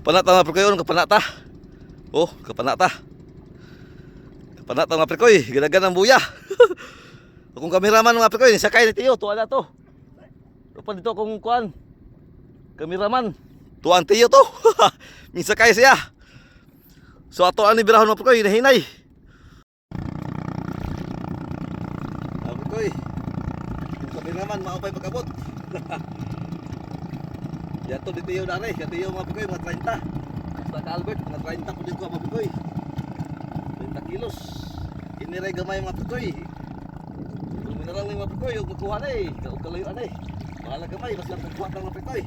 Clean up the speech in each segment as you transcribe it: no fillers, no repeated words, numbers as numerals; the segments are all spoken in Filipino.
Kapanata mga prekoy, kapanata. Oh, kapanata. Kapanata mga prekoy, ganagan ng buya. Kung kameraman mga prekoy, sakay ni Tiyo, tuwa na to. Lupa dito kung kuan. Kameraman, tuwan Tiyo to. Misakay siya. So ato ani birahon mga prekoy, hinahinay. Mga prekoy, kung kameraman, maupay pagkabot. Yan to di Tiyo dali, kaya Tiyo mga prekoy, mga 30. Basta ka Albert, mga 30 po din ko mga prekoy. 30 kilos. Iniray gamay mga prekoy. Mineral ng mga prekoy, huwag magkuha na eh. Huwag kalayuan eh. Bahala gamay, basta magkuha ng mga prekoy.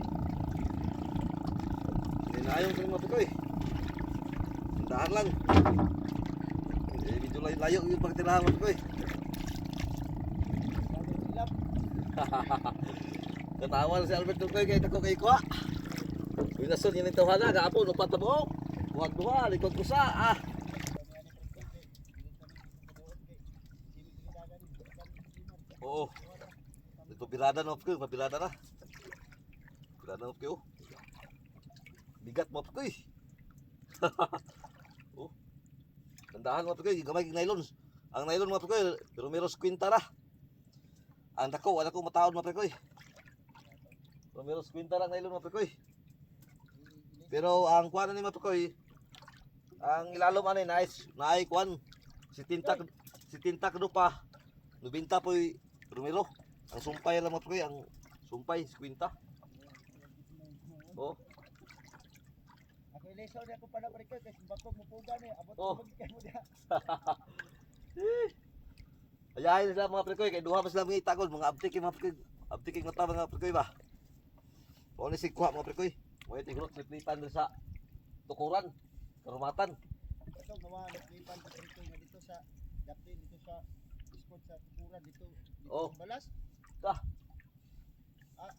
Ninayong ng mga prekoy. Tindahan lang. Medyo layo yung pagtirahan mga prekoy. Katawan si Albert prekoy kaya tako kay kuha. Binason yun ito hana, gapon, upat na buhok. Huwag duha, likod ko sa Oo. Ito birada na po, mabirada na. Birada na po. Bigat mo po. Oh. Tandahan mo po, gamay ng nylon. Ang nylon mo po, pero meron 50 na. Ang dako, wala ko mataon mo po. Pero meron 50 lang nylon mo po. Pero ang kuwan ni mo po, ang ilalom ano nice, naay kuwan. Si tinta pa. 90 po Rumero. Ang sumpay lang mga prekoy, ang sumpay, 50. Oh. Ako ilesaw na ako pa na prekoy, kasi bako mupugan eh, abot Oh. ko mo dia. Ayahin sila mga prekoy, kay duha pa sila mga itagol, mga abtik mga prekoy. Abtik yung mata mga prekoy ba? O ni si kuha mga prekoy. Mo ito grot liplitan din sa tukuran, karumatan. Ito gawa naglipan sa prekoy nga dito sa Daplin, dito sa iskod sa tuburan dito. Oh. Ang balas. Ah.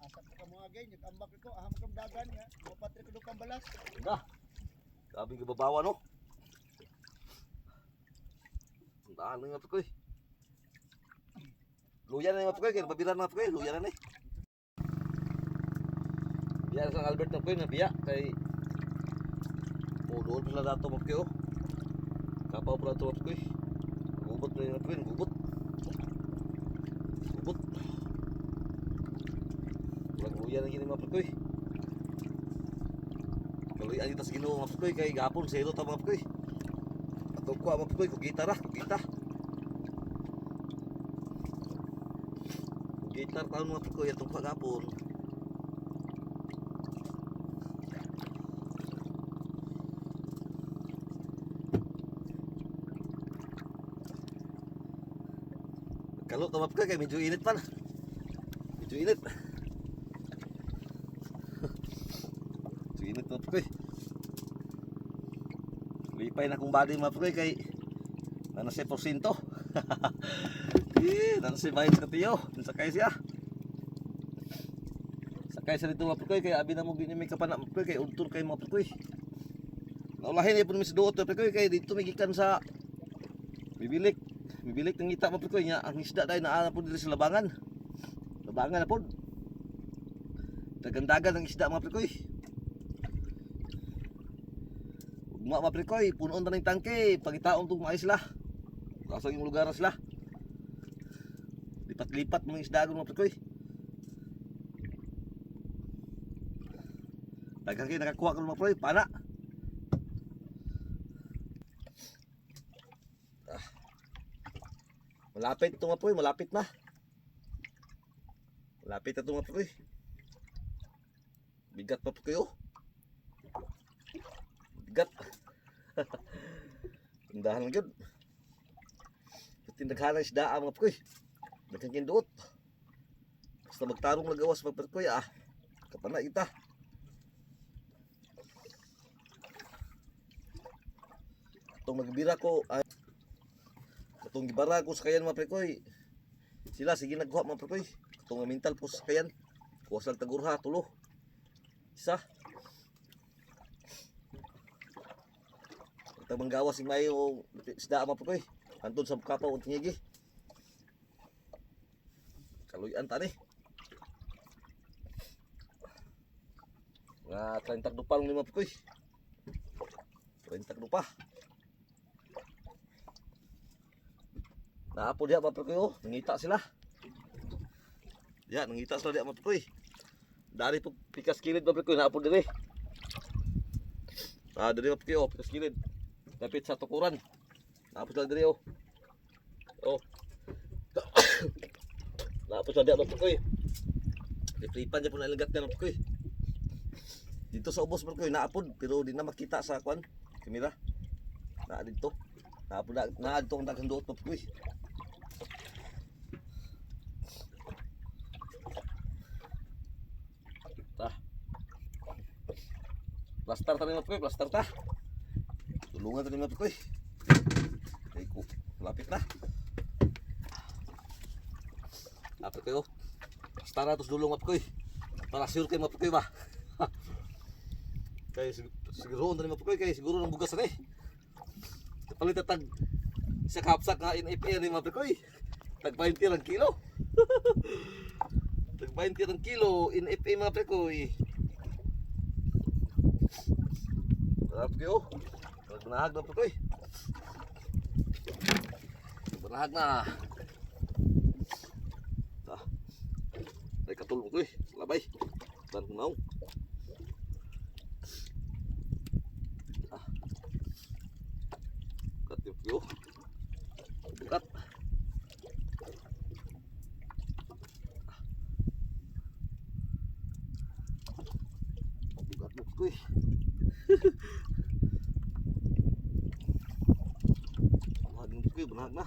Asap ko ka mga gay, nagambak ko, aham kang dagan nga, mo patre ko kang balas. Na. Sabi ko babawa no. Tandahan lang mga prekoy. Luyan na mga prekoy, kaya pabiran mga prekoy, luyan na ni. Biya sa Albert na prekoy, nabiya kay doon pala dato mga prekoy. Kapaw pala ito mga prekoy. Gubot na yung mga prekoy, gubot. Gubot. Walang luyan na gini mga prekoy. Kaluyan kita sa Ginoo mga prekoy, kay gapon zero ta mga prekoy. Ato kuha mga prekoy, kugita ra, kugita. Gitar taon mga prekoy, atong kuha gapon. Kalau tama prekoy, kay medyo init pa na. Medyo init. Medyo init mga prekoy. Lipay na kong body mga prekoy, kay nanasi porsinto. Nanasi bahin sa Tiyo. Sakay siya. Sakay siya dito mga prekoy, kay abi na mo ganyan may kapanak mga prekoy, kay untur kay mga prekoy. Naulahin na po mis doot mga prekoy, kay dito may gikan sa bibilik. Bibilik ng ngita mga prekoy niya. Ang isda dahil naana po dito sa labangan. Labangan na po. Dagandagan ng isda mga prekoy. Ugma mga prekoy, punoon na ng tangke. Pagitaon itong maayos sila. Kasang yung lugar na sila. Lipat-lipat mga isda mga prekoy. Dagang kayo nakakuha ka mga prekoy, pana. Malapit ito mga prekoy, malapit na. Malapit na ito mga prekoy. Bigat pa prekoy oh. Bigat. Tindahan lang yun. Tindaghan ng isda mga prekoy. Dagang kinduot. Basta magtarong nagawas mga prekoy kapana kita. Itong nagbira ko itong gibara ko sa kayan mga prekoy. Sila sige nagkuha mga prekoy. Itong mental po sa kayan. Kuwas lang tagurha, tulo. Isa. Itong manggawas yung may isda mga prekoy. Antun sa kapaw at ngigi. Kaluyan tani. Nga 30 dupal ng mga prekoy. Paintag lupa. Naapo diya mga prekoy oh. Nangita sila. Diya, nangita sila diya mga prekoy. Dari po pikas kilid mga prekoy. Naapo diri. Diri mga prekoy oh. Pikas kilid. Kapit sa tukuran. Naapo sila diri oh. Oh. Naapo sila diya mga prekoy. Lipan dyan po na ilagat na mga prekoy. Dito sa ubos mga prekoy. Naapod. Pero di na makita sa kwan. Kamera. Naa dito. Naapod na dito ang dagang doot mga prekoy. Plastar tadi mga prekoy, plastar ta. Tulungan tadi mga prekoy. Ay ko, lapit na. Prekoy oh. Plastar na tos dulong mga prekoy. Para sure kay mga prekoy ba. Kay siguro tadi mga prekoy kay siguro nang bugas na eh. Kapalit tag sa kapsak nga NFA ni mga prekoy. Tag 20 lang kilo. Tag 20 lang kilo NFA mga prekoy. Sarap kayo. Banahag na po ito eh. Banahag na. Ay katulong ko eh. Labay. Dan ko naong. Bukat yung kayo. Bukat. Bukat mo ko eh. Banahag na.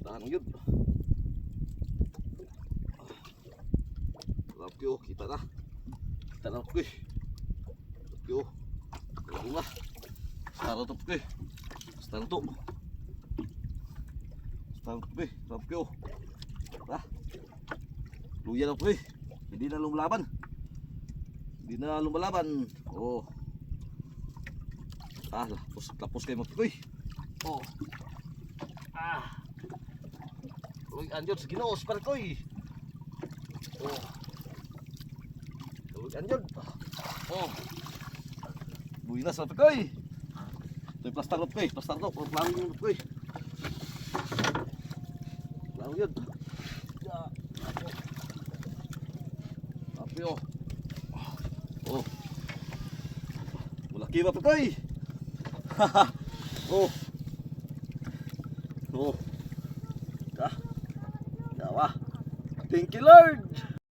Tahan yun. Sarap kayo, kita na. Kita na ko eh. Sarap kayo. Sarap na. Sarap to ko eh. Sarap to. Sarap ko eh. Sarap kayo. Luya na ko eh. Hindi na lumalaban. Hindi na lumalaban. Oh. Tapos kayo magpikoy. Oh. Uy, andyan sa Ginoo, sa parikoy. Oh. Uy, andyan. Oh. Buinas sa parikoy. Ito yung plastar na parikoy. Plastar to, puro plano yung parikoy. Plano yun. Api oh. Oh. Mulaki ba parikoy? Oh. Oh. Dawa. Thank you Lord.